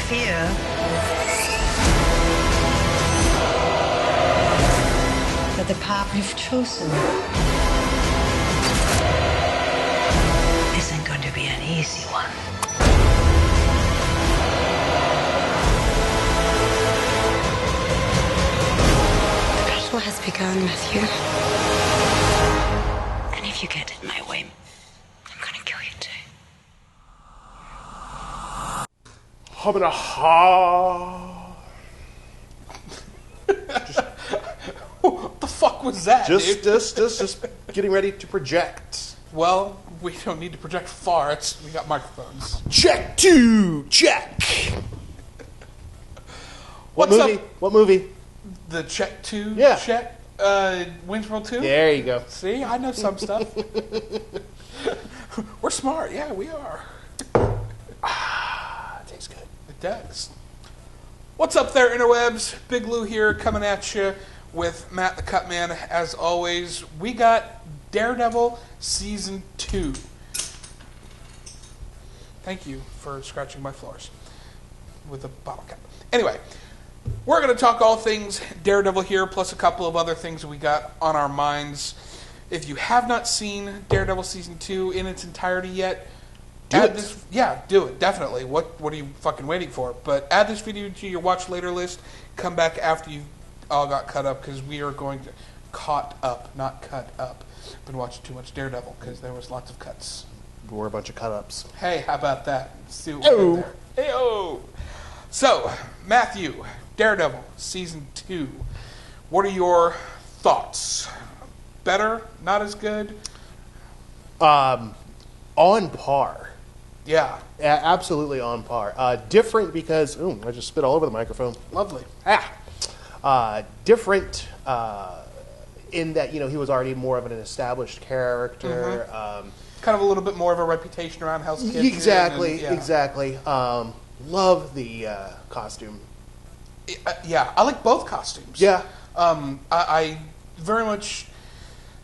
fear that the path you've chosen isn't going to be an easy one. The battle has begun, Matthew. And if you get in my way, I'm gonna kill you too. What the fuck was that, dude? Just getting ready to project. Well, we don't need to project far. We got microphones. Check 2, check. What What's movie? up? What movie? The check 2? Yeah. Check? Wayne's World 2? There you go. See, I know some stuff. We're smart. Yeah, we are. Tastes good. It does. What's up there, interwebs? Big Lou here, coming at you with Matt the Cutman. As always, we got Daredevil Season 2. Thank you for scratching my floors with a bottle cap. Anyway, we're going to talk all things Daredevil here, plus a couple of other things that we got on our minds. If you have not seen Daredevil Season 2 in its entirety yet, do it, definitely. What are you fucking waiting for? But add this video to your watch later list. Come back after you've all got caught up, because we are going to... Caught up, not cut up. Been watching too much Daredevil, because there was lots of cuts. We're a bunch of cut-ups. Hey, how about that? Let's see what we did there. Hey-oh! So, Matthew, Daredevil, Season 2. What are your thoughts? Better? Not as good? On par. Yeah. Absolutely on par. Different because... Ooh, I just spit all over the microphone. Lovely. Different in that, he was already more of an established character. Mm-hmm. Kind of a little bit more of a reputation around Hell's Kitchen. Exactly. Love the costume. Yeah, I like both costumes. Yeah. I very much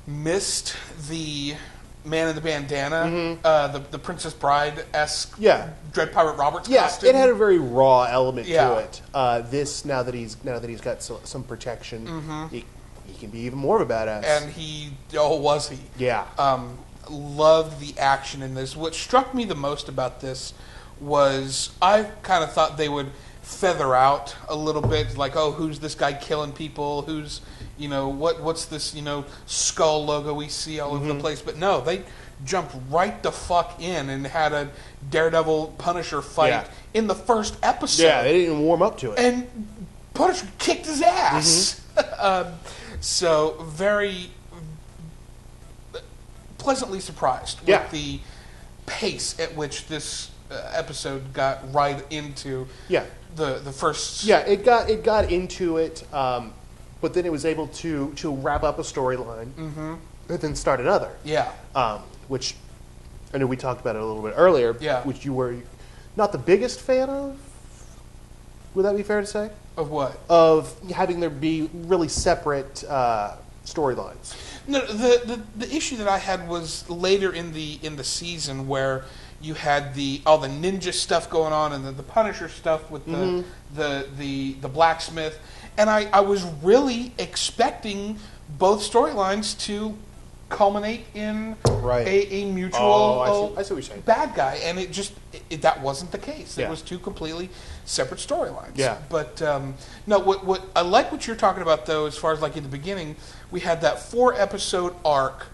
missed the man in the bandana, the Princess Bride-esque Dread Pirate Roberts costume. It had a very raw element to it. This, now that he's got some protection, he can be even more of a badass. And was he? Yeah. Loved the action in this. What struck me the most about this was I kind of thought they would feather out a little bit, like, oh, who's this guy killing people? Who's, what's this, skull logo we see all over the place? But no, they jumped right the fuck in and had a Daredevil Punisher fight in the first episode. Yeah, they didn't even warm up to it. And Punisher kicked his ass. So very pleasantly surprised with the pace at which this episode got right into the first. Yeah, it got into it, but then it was able to wrap up a storyline, and then start another. Yeah. Which I know we talked about it a little bit earlier. Yeah. Which you were not the biggest fan of. Would that be fair to say? Of what? Of having there be really separate storylines. No, the issue that I had was later in the season where you had all the ninja stuff going on and the Punisher stuff with the blacksmith, and I was really expecting both storylines to culminate in a mutual I see what you're saying. bad guy, and that wasn't the case. It was two completely separate storylines. Yeah. But no, what I like what you're talking about though, as far as like in the beginning, we had that 4-episode arc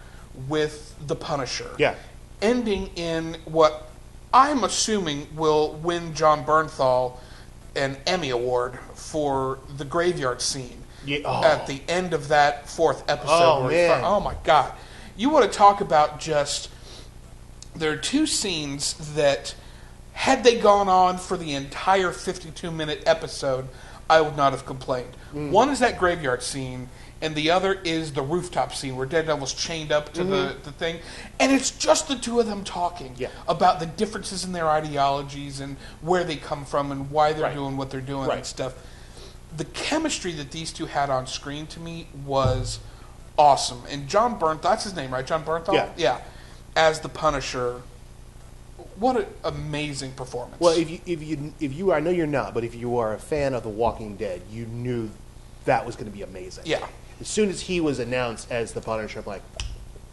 with the Punisher. Yeah. Ending in what I'm assuming will win John Bernthal an Emmy Award for the graveyard scene at the end of that 4th episode. Oh, man. Oh, my God. You want to talk about just... There are two scenes that, had they gone on for the entire 52-minute episode, I would not have complained. One is that graveyard scene, and the other is the rooftop scene where Daredevil's chained up to the thing. And it's just the two of them talking about the differences in their ideologies and where they come from and why they're doing what they're doing and stuff. The chemistry that these two had on screen to me was awesome. And John Bernthal, that's his name, right? John Bernthal? Yeah. Yeah. As the Punisher what an amazing performance. Well, if you I know you're not, but if you are a fan of The Walking Dead, you knew that was going to be amazing. Yeah. As soon as he was announced as the Punisher, I'm like,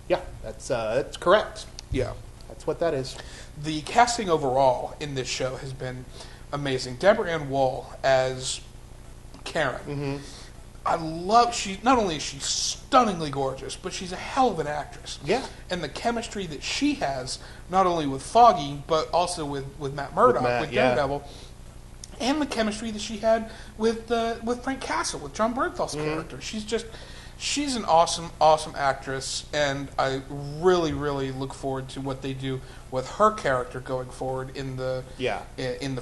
yeah, that's correct. Yeah. That's what that is. The casting overall in this show has been amazing. Deborah Ann Woll as Karen. Mm-hmm. I love, not only is she stunningly gorgeous, but she's a hell of an actress. Yeah. And the chemistry that she has, not only with Foggy, but also with Matt Murdock, with Daredevil, and the chemistry that she had with Frank Castle, with John Bernthal's character. She's an awesome, awesome actress, and I really, really look forward to what they do with her character going forward in the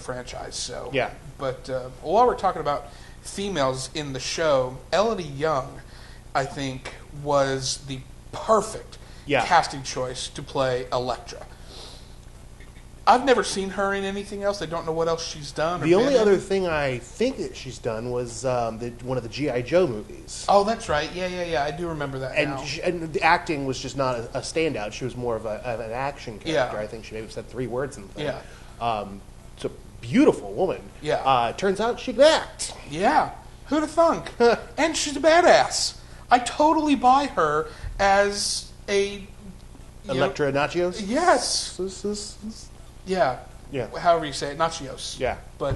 franchise. So, yeah. But while we're talking about females in the show, Elodie Young, I think, was the perfect casting choice to play Elektra. I've never seen her in anything else. I don't know what else she's done. The only other thing I think that she's done was one of the G.I. Joe movies. Oh, that's right. Yeah. I do remember that now. And the acting was just not a standout. She was more of an action character. Yeah. I think she maybe said 3 words in the thing. Yeah. It's a beautiful woman. Yeah. Turns out she can act. Yeah. Who'd have thunk? And she's a badass. I totally buy her as a... Elektra Nachios? Yes. Yeah. Yeah. However you say it. Nachios. Yeah. But...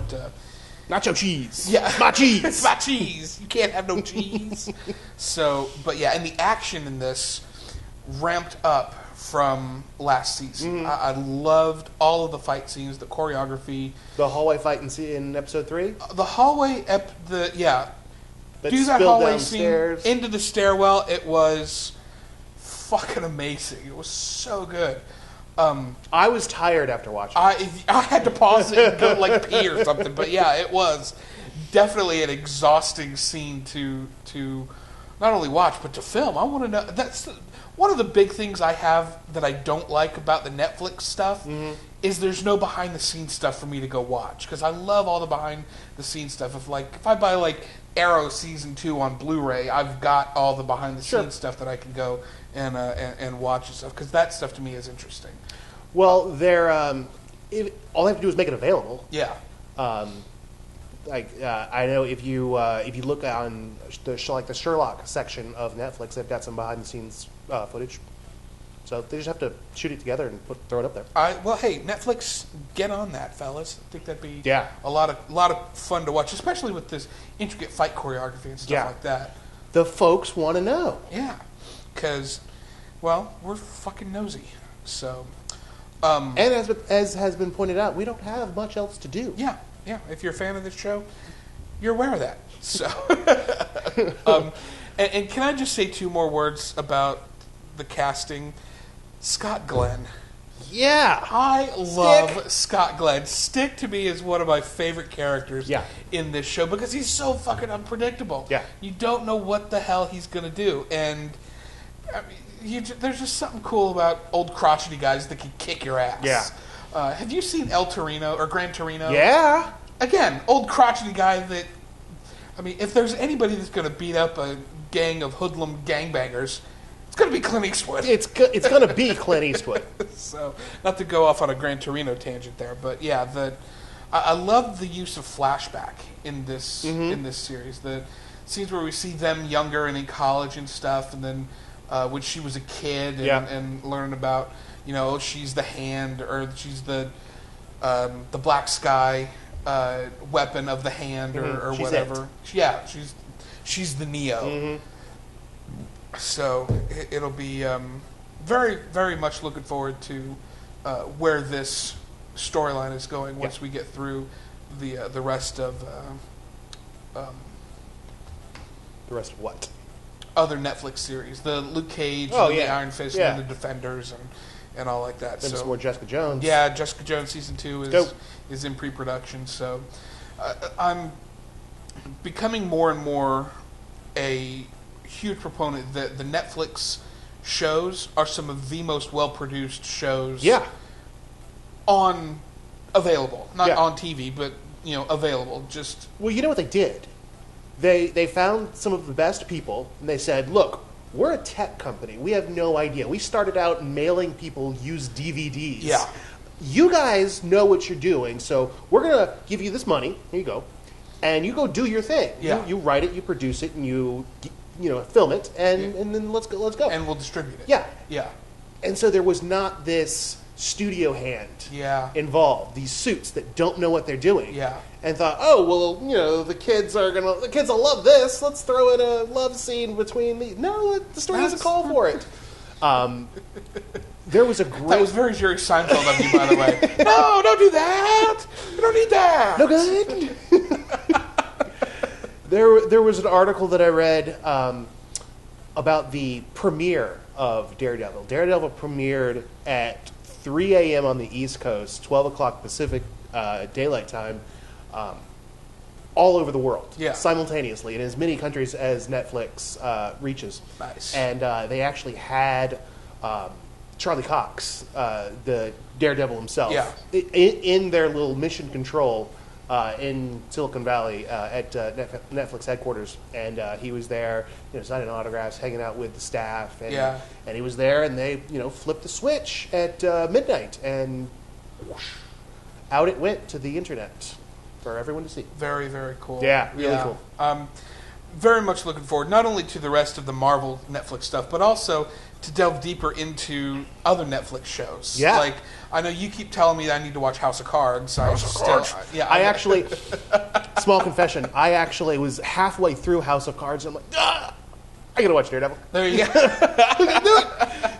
Nacho cheese. Yeah. It's my cheese. It's my cheese. You can't have no cheese. So, but yeah, and the action in this ramped up from last season. I loved all of the fight scenes, the choreography. The hallway fight in episode 3? The hallway, do that spilled hallway downstairs. scene into the stairwell. It was fucking amazing. It was so good. I was tired after watching. I had to pause it and go pee or something. But yeah, it was definitely an exhausting scene to not only watch but to film. I want to know. That's one of the big things I have that I don't like about the Netflix stuff is there's no behind the scenes stuff for me to go watch, because I love all the behind the scenes stuff. If I buy Arrow season 2 on Blu-ray, I've got all the behind the scenes stuff that I can go and watch and stuff, because that stuff to me is interesting. Well, they're all they have to do is make it available. Yeah. I know if you look on the Sherlock section of Netflix, they've got some behind the scenes footage. So they just have to shoot it together and throw it up there. Well, hey, Netflix, get on that, fellas. I think that'd be a lot of fun to watch, especially with this intricate fight choreography and stuff like that. The folks want to know. Yeah, because, well, we're fucking nosy. So, and as has been pointed out, we don't have much else to do. Yeah. If you're a fan of this show, you're aware of that. So, and can I just say 2 more words about the casting? Scott Glenn. Yeah. I love Scott Glenn. Stick to me is one of my favorite characters in this show, because he's so fucking unpredictable. Yeah. You don't know what the hell he's going to do. And I mean, there's just something cool about old crotchety guys that can kick your ass. Yeah. Have you seen El Torino or Gran Torino? Yeah. Again, old crotchety guy that... I mean, if there's anybody that's going to beat up a gang of hoodlum gangbangers... It's going to be Clint Eastwood. It's going to be Clint Eastwood. So, not to go off on a Gran Torino tangent there, but yeah, I love the use of flashback in this series. The scenes where we see them younger and in college and stuff, and then when she was a kid and learn about, she's the hand, or she's the black sky weapon of the hand, or she's whatever. Yeah, she's the Neo. Mm-hmm. So it'll be very, very much looking forward to where this storyline is going once we get through the rest of the rest of what? Other Netflix series, the Luke Cage, the Iron Fist, and the Defenders, and all like that. Then so some more Jessica Jones. Yeah, Jessica Jones season 2 is in pre-production. So I'm becoming more and more a huge proponent that the Netflix shows are some of the most well-produced shows available. Not on TV, but available. Well, you know what they did? They found some of the best people, and they said, look, we're a tech company. We have no idea. We started out mailing people used DVDs. Yeah. you guys know what you're doing, so we're going to give you this money. Here you go. And you go do your thing. Yeah. You write it, you produce it, and you film it, and then let's go. And we'll distribute it. Yeah. Yeah. And so there was not this studio hand involved, these suits that don't know what they're doing. Yeah. And thought, oh, well, the kids will love this. Let's throw in a love scene between these. No, the story doesn't call for it. There was a great... That was very Jerry Seinfeld of you, by the way. No, don't do that. You don't need that. No good. There was an article that I read about the premiere of Daredevil. Daredevil premiered at 3 a.m. on the East Coast, 12 o'clock Pacific Daylight Time, all over the world, simultaneously, in as many countries as Netflix reaches. Nice. And they actually had Charlie Cox, the Daredevil himself, in their little mission control in Silicon Valley at Netflix headquarters, and he was there, signing autographs, hanging out with the staff, and he was there, and they, flipped the switch at midnight, and whoosh, out it went to the internet for everyone to see. Very, very cool. Yeah, really cool. Very much looking forward, not only to the rest of the Marvel Netflix stuff, but also to delve deeper into other Netflix shows. Yeah. Like, I know you keep telling me that I need to watch House of Cards. House of Cards. I actually, small confession, I actually was halfway through House of Cards, and I'm like, I gotta watch Daredevil. There you go.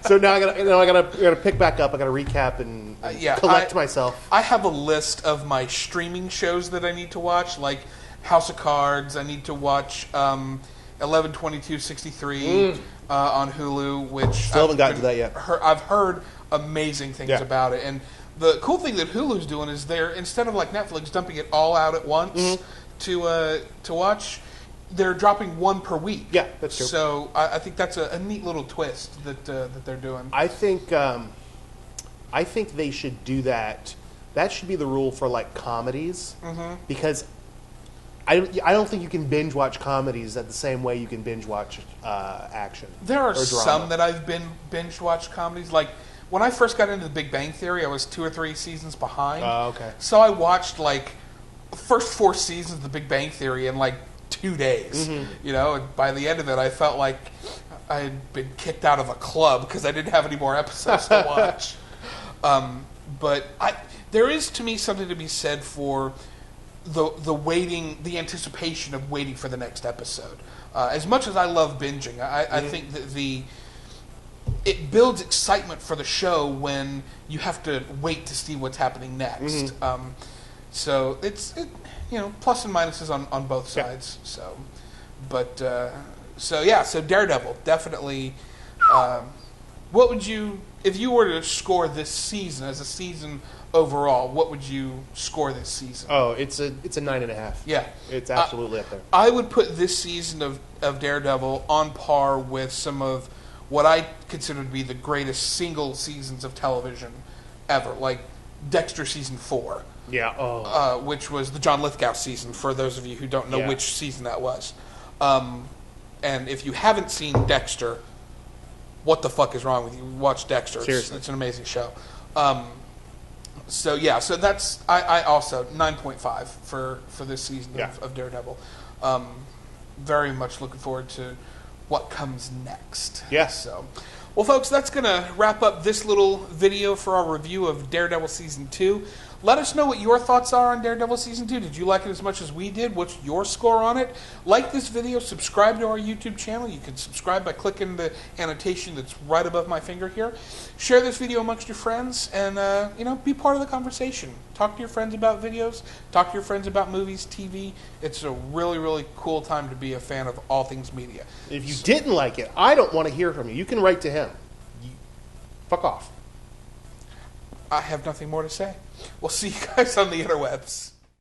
So now I gotta pick back up. I gotta recap and collect myself. I have a list of my streaming shows that I need to watch, like House of Cards. I need to watch 11/22/63 on Hulu, which still haven't gotten to that yet. I've heard amazing things about it, and the cool thing that Hulu's doing is they're, instead of like Netflix dumping it all out at once to watch, they're dropping one per week. Yeah, that's true. So I think that's a neat little twist that they're doing. I think they should do that. That should be the rule for like comedies, because I don't think you can binge watch comedies at the same way you can binge watch action. There are some that I've binge watched comedies. Like when I first got into The Big Bang Theory, I was 2 or 3 seasons behind. Oh, okay. So I watched like the first 4 seasons of The Big Bang Theory in like 2 days. And by the end of it, I felt like I had been kicked out of a club because I didn't have any more episodes to watch. But there is, to me, something to be said for the waiting, the anticipation of waiting for the next episode. As much as I love binging, I think that it builds excitement for the show when you have to wait to see what's happening next. So it's plus and minuses on both sides. So, but so Daredevil definitely. What would you, if you were to score this season as a season overall, what would you score this season? Oh, it's a 9.5. Yeah, it's absolutely up there. I would put this season of Daredevil on par with some of what I consider to be the greatest single seasons of television ever, like Dexter season 4. Yeah. Which was the John Lithgow season, for those of you who don't know which season that was. And if you haven't seen Dexter, what the fuck is wrong with you? Watch Dexter. Seriously. It's an amazing show. So that's I also 9.5 for this season of Daredevil. Very much looking forward to what comes next. Yeah. So, well, folks, that's going to wrap up this little video for our review of Daredevil Season 2. Let us know what your thoughts are on Daredevil Season 2. Did you like it as much as we did? What's your score on it? Like this video, subscribe to our YouTube channel. You can subscribe by clicking the annotation that's right above my finger here. Share this video amongst your friends and, be part of the conversation. Talk to your friends about videos. Talk to your friends about movies, TV. It's a really, really cool time to be a fan of all things media. If you didn't like it, I don't want to hear from you. You can write to him. Fuck off. I have nothing more to say. We'll see you guys on the interwebs.